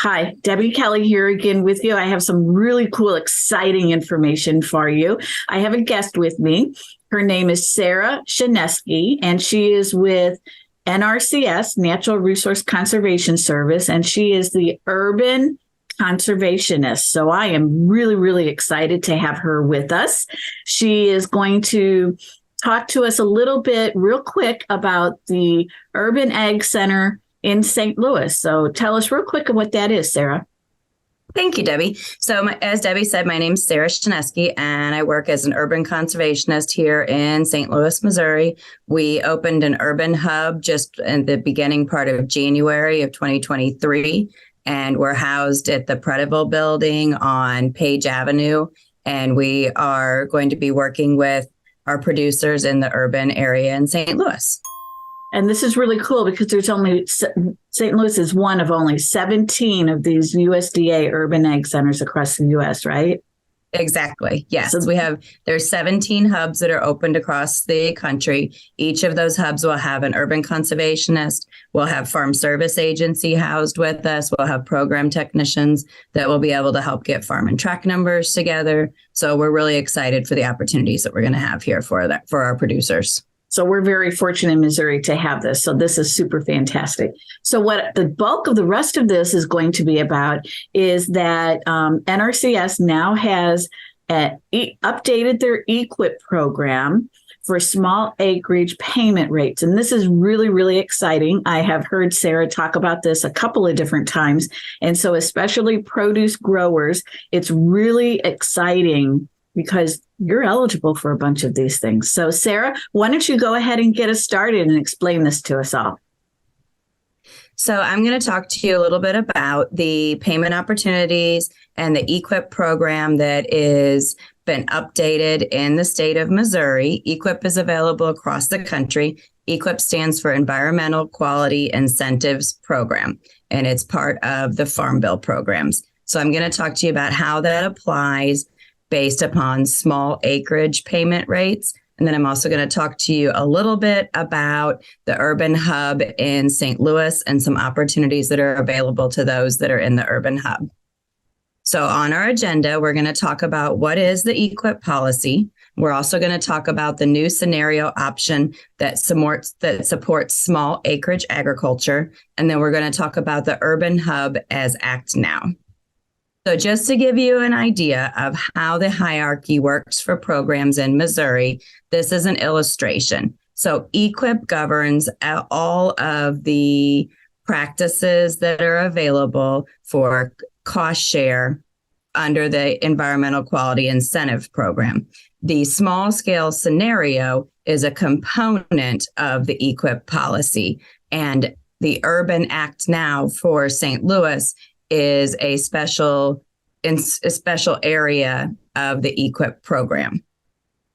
Hi, Debbie Kelly here again with you. I have some really cool, exciting information for you. I have a guest with me. Her name is Sarah Shineski, and she is with NRCS, Natural Resource Conservation Service, and she is the urban conservationist. So I am really, really excited to have her with us. She is going to talk to us a little bit, real quick, about the Urban Ag Center in St. Louis. So tell us real quick what that is, Sarah. Thank you, Debbie. So as Debbie said, my name is Sarah Shineski, and I work as an urban conservationist here in St. Louis, Missouri. We opened an urban hub just in the beginning part of January of 2023, and we're housed at the Predaville building on Page Avenue. And we are going to be working with our producers in the urban area in St. Louis. And this is really cool because there's only, St. Louis is one of only 17 of these USDA urban ag centers across the U.S., right? Exactly. Yes. So there's 17 hubs that are opened across the country. Each of those hubs will have an urban conservationist. We'll have farm service agency housed with us. We'll have program technicians that will be able to help get farm and track numbers together. So we're really excited for the opportunities that we're going to have here for our producers. So we're very fortunate in Missouri to have this. So this is super fantastic. So what the bulk of the rest of this is going to be about is that NRCS now has updated their EQIP program for small acreage payment rates. And this is really, really exciting. I have heard Sarah talk about this a couple of different times. And so especially produce growers, it's really exciting because you're eligible for a bunch of these things. So Sarah, why don't you go ahead and get us started and explain this to us all? So I'm going to talk to you a little bit about the payment opportunities and the EQIP program that is been updated in the state of Missouri. EQIP is available across the country. EQIP stands for Environmental Quality Incentives Program, and it's part of the Farm Bill programs. So I'm going to talk to you about how that applies based upon small acreage payment rates. And then I'm also going to talk to you a little bit about the urban hub in St. Louis and some opportunities that are available to those that are in the urban hub. So on our agenda, we're going to talk about what is the EQIP policy. We're also going to talk about the new scenario option that supports small acreage agriculture. And then we're going to talk about the urban hub as Act Now. So just to give you an idea of how the hierarchy works for programs in Missouri, this is an illustration. So EQIP governs all of the practices that are available for cost share under the Environmental Quality Incentive Program. The small scale scenario is a component of the EQIP policy, and the Urban Act Now for St. Louis is a special area of the EQIP program.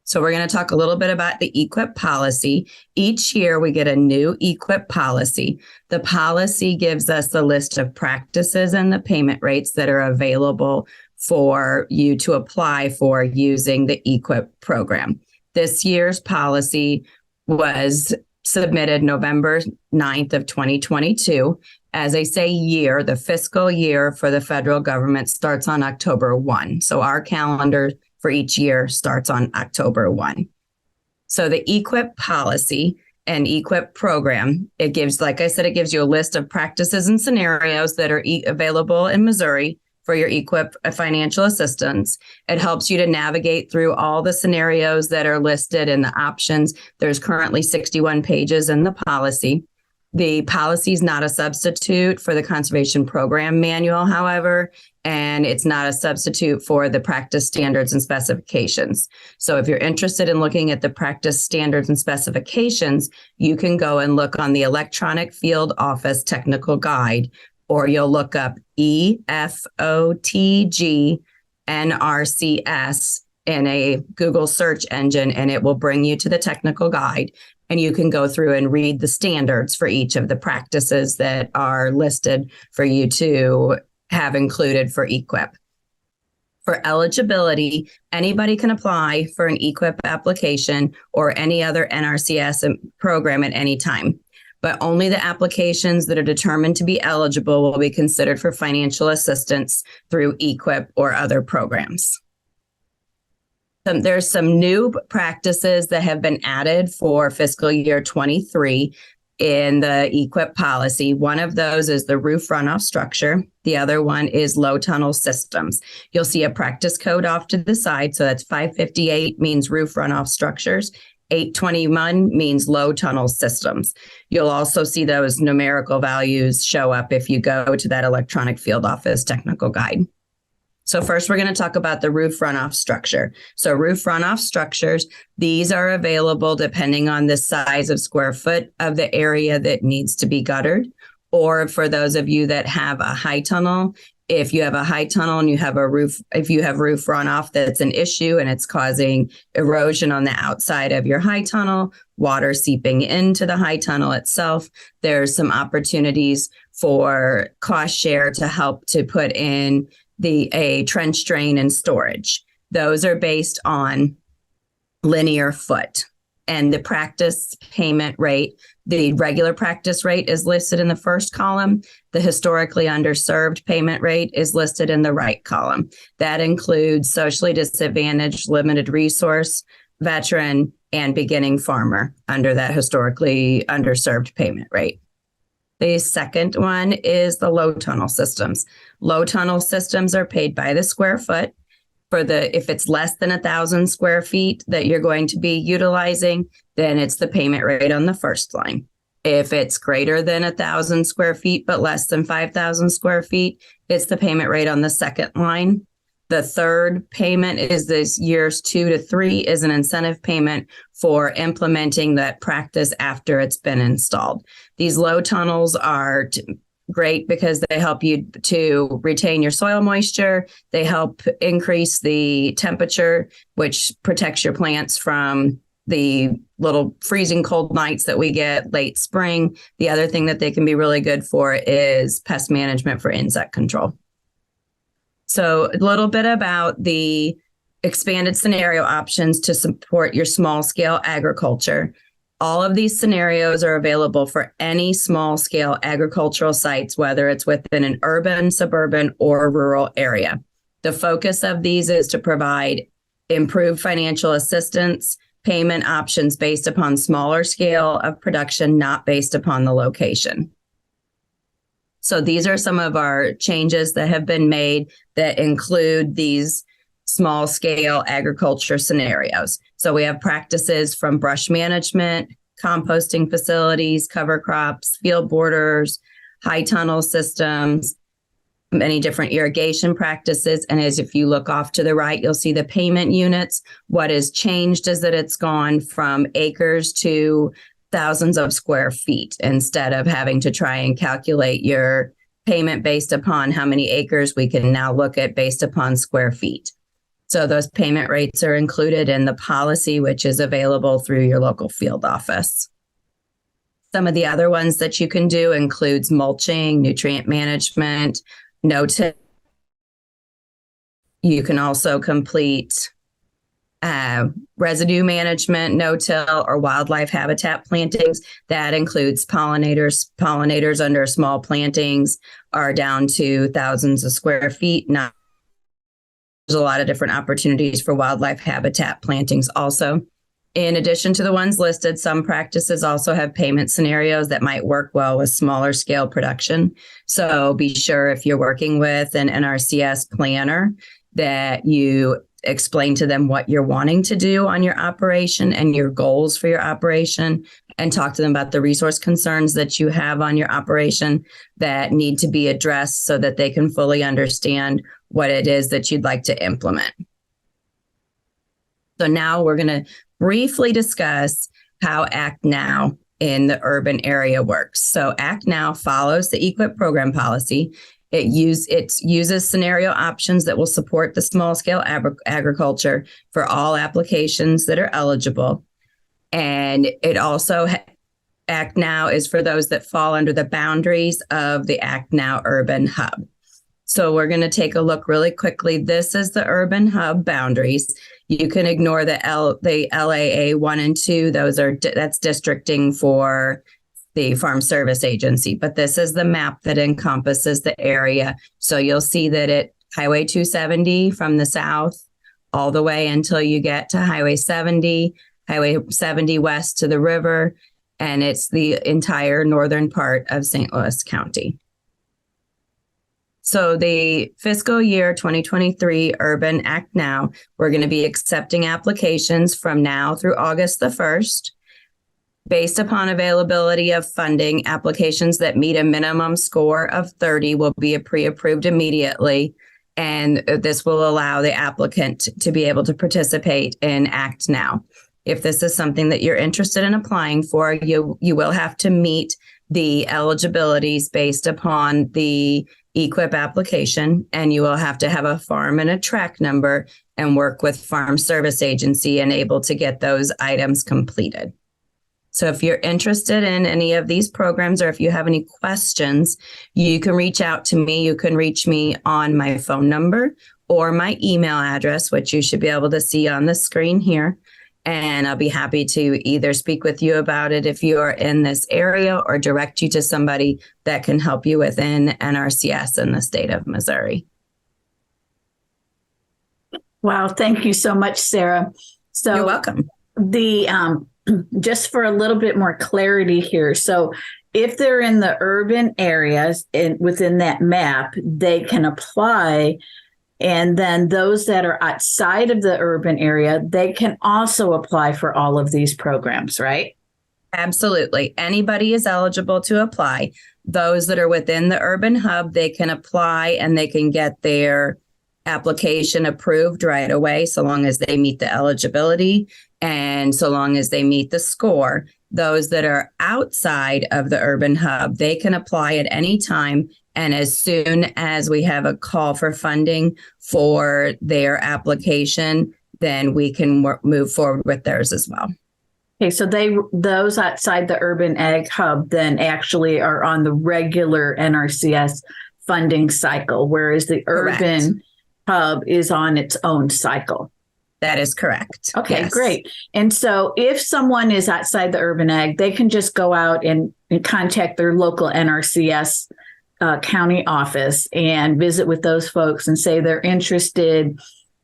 So we're going to talk a little bit about the EQIP policy. Each year we get a new EQIP policy. The policy gives us the list of practices and the payment rates that are available for you to apply for using the EQIP program. This year's policy was submitted November 9th of 2022. As I say year, the fiscal year for the federal government starts on October 1. So our calendar for each year starts on October 1. So the EQIP policy and EQIP program, it gives, like I said, it gives you a list of practices and scenarios that are available in Missouri for your EQIP financial assistance. It helps you to navigate through all the scenarios that are listed in the options. There's currently 61 pages in the policy. The policy is not a substitute for the conservation program manual, however, and it's not a substitute for the practice standards and specifications. So if you're interested in looking at the practice standards and specifications, you can go and look on the Electronic Field Office Technical Guide, or you'll look up EFOTG NRCS in a Google search engine, and it will bring you to the technical guide. And you can go through and read the standards for each of the practices that are listed for you to have included for EQIP. For eligibility, anybody can apply for an EQIP application or any other NRCS program at any time. but only the applications that are determined to be eligible will be considered for financial assistance through EQIP or other programs. There's some new practices that have been added for fiscal year 23 in the EQIP policy. One of those is the roof runoff structure. The other one is low tunnel systems. You'll see a practice code off to the side. So that's 558 means roof runoff structures. 821 means low tunnel systems. You'll also see those numerical values show up if you go to that electronic field office technical guide. So first, we're going to talk about the roof runoff structure. So roof runoff structures, these are available depending on the size of square foot of the area that needs to be guttered. Or for those of you that have a high tunnel, if you have a high tunnel and you have a roof, if you have roof runoff that's an issue and it's causing erosion on the outside of your high tunnel, water seeping into the high tunnel itself, there's some opportunities for cost share to help to put in a trench drain and storage. Those are based on linear foot. And the practice payment rate, the regular practice rate is listed in the first column. The historically underserved payment rate is listed in the right column. That includes socially disadvantaged, limited resource, veteran, and beginning farmer under that historically underserved payment rate. The second one is the low tunnel systems. Low tunnel systems are paid by the square foot. If it's less than 1,000 square feet that you're going to be utilizing, then it's the payment rate on the first line. If it's greater than 1,000 square feet, but less than 5,000 square feet, it's the payment rate on the second line. The third payment is this years 2 to 3 is an incentive payment for implementing that practice after it's been installed. These low tunnels are great because they help you to retain your soil moisture. They help increase the temperature, which protects your plants from the little freezing cold nights that we get late spring. The other thing that they can be really good for is pest management for insect control. So a little bit about the expanded scenario options to support your small scale agriculture. All of these scenarios are available for any small scale agricultural sites, whether it's within an urban, suburban, or rural area. The focus of these is to provide improved financial assistance, payment options based upon smaller scale of production, not based upon the location. So these are some of our changes that have been made that include these small scale agriculture scenarios. So we have practices from brush management, composting facilities, cover crops, field borders, high tunnel systems, many different irrigation practices. And as if you look off to the right, you'll see the payment units. What has changed is that it's gone from acres to thousands of square feet instead of having to try and calculate your payment based upon how many acres. We can now look at based upon square feet. So those payment rates are included in the policy, which is available through your local field office. Some of the other ones that you can do includes mulching, nutrient management, no-till. You can also complete residue management, no-till, or wildlife habitat plantings. That includes pollinators. Pollinators under small plantings are down to thousands of square feet. There's a lot of different opportunities for wildlife habitat plantings also. In addition to the ones listed, some practices also have payment scenarios that might work well with smaller scale production. So be sure if you're working with an NRCS planner that you explain to them what you're wanting to do on your operation and your goals for your operation, and talk to them about the resource concerns that you have on your operation that need to be addressed so that they can fully understand what it is that you'd like to implement. So now we're going to briefly discuss how Act Now in the urban area works. So Act Now follows the EQIP program policy. It uses scenario options that will support the small scale agriculture for all applications that are eligible. And it also, Act Now is for those that fall under the boundaries of the Act Now Urban Hub. So we're going to take a look really quickly. This is the Urban Hub boundaries. You can ignore the LAA 1 and 2. That's districting for the Farm Service Agency. But this is the map that encompasses the area. So you'll see that it Highway 270 from the south all the way until you get to Highway 70 west to the river, and it's the entire northern part of St. Louis County. So the fiscal year 2023 Urban Act Now, we're going to be accepting applications from now through August the 1st. Based upon availability of funding, applications that meet a minimum score of 30 will be pre-approved immediately. And this will allow the applicant to be able to participate in Act Now. If this is something that you're interested in applying for, you will have to meet the eligibilities based upon the EQIP application, and you will have to have a farm and a track number and work with Farm Service Agency and able to get those items completed. So if you're interested in any of these programs, or if you have any questions, you can reach out to me. You can reach me on my phone number or my email address, which you should be able to see on the screen here. And I'll be happy to either speak with you about it if you are in this area, or direct you to somebody that can help you within NRCS in the state of Missouri. Wow. Thank you so much, Sarah. So you're welcome. Just for a little bit more clarity here. So if they're in the urban areas and within that map, they can apply. And then those that are outside of the urban area, they can also apply for all of these programs, right? Absolutely. Anybody is eligible to apply. Those that are within the urban hub, they can apply and they can get their application approved right away, so long as they meet the eligibility and so long as they meet the score. Those that are outside of the urban hub, they can apply at any time. And as soon as we have a call for funding for their application, then we can move forward with theirs as well. Okay, so those outside the urban ag hub then actually are on the regular NRCS funding cycle, whereas the urban hub is on its own cycle. That is correct. Okay, yes. Great. And so if someone is outside the urban ag, they can just go out and contact their local NRCS county office and visit with those folks and say they're interested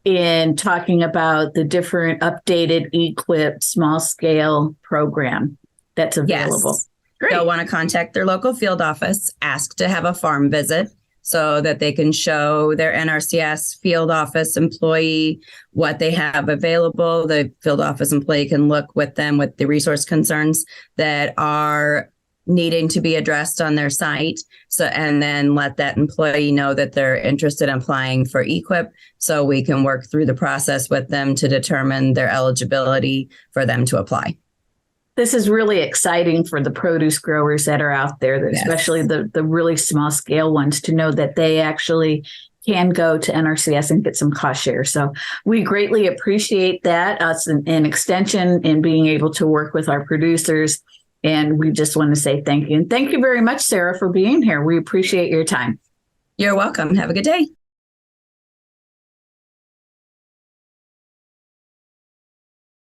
in talking about the different updated EQIP small scale program that's available. Yes. Great. They'll want to contact their local field office, ask to have a farm visit so that they can show their NRCS field office employee what they have available. The field office employee can look with them with the resource concerns that are needing to be addressed on their site. So, and then let that employee know that they're interested in applying for EQIP, so we can work through the process with them to determine their eligibility for them to apply. This is really exciting for the produce growers that are out there, especially the really small scale ones, to know that they actually can go to NRCS and get some cost share. So we greatly appreciate that, us an extension in being able to work with our producers. And we just want to say thank you. And thank you very much, Sarah, for being here. We appreciate your time. You're welcome. Have a good day.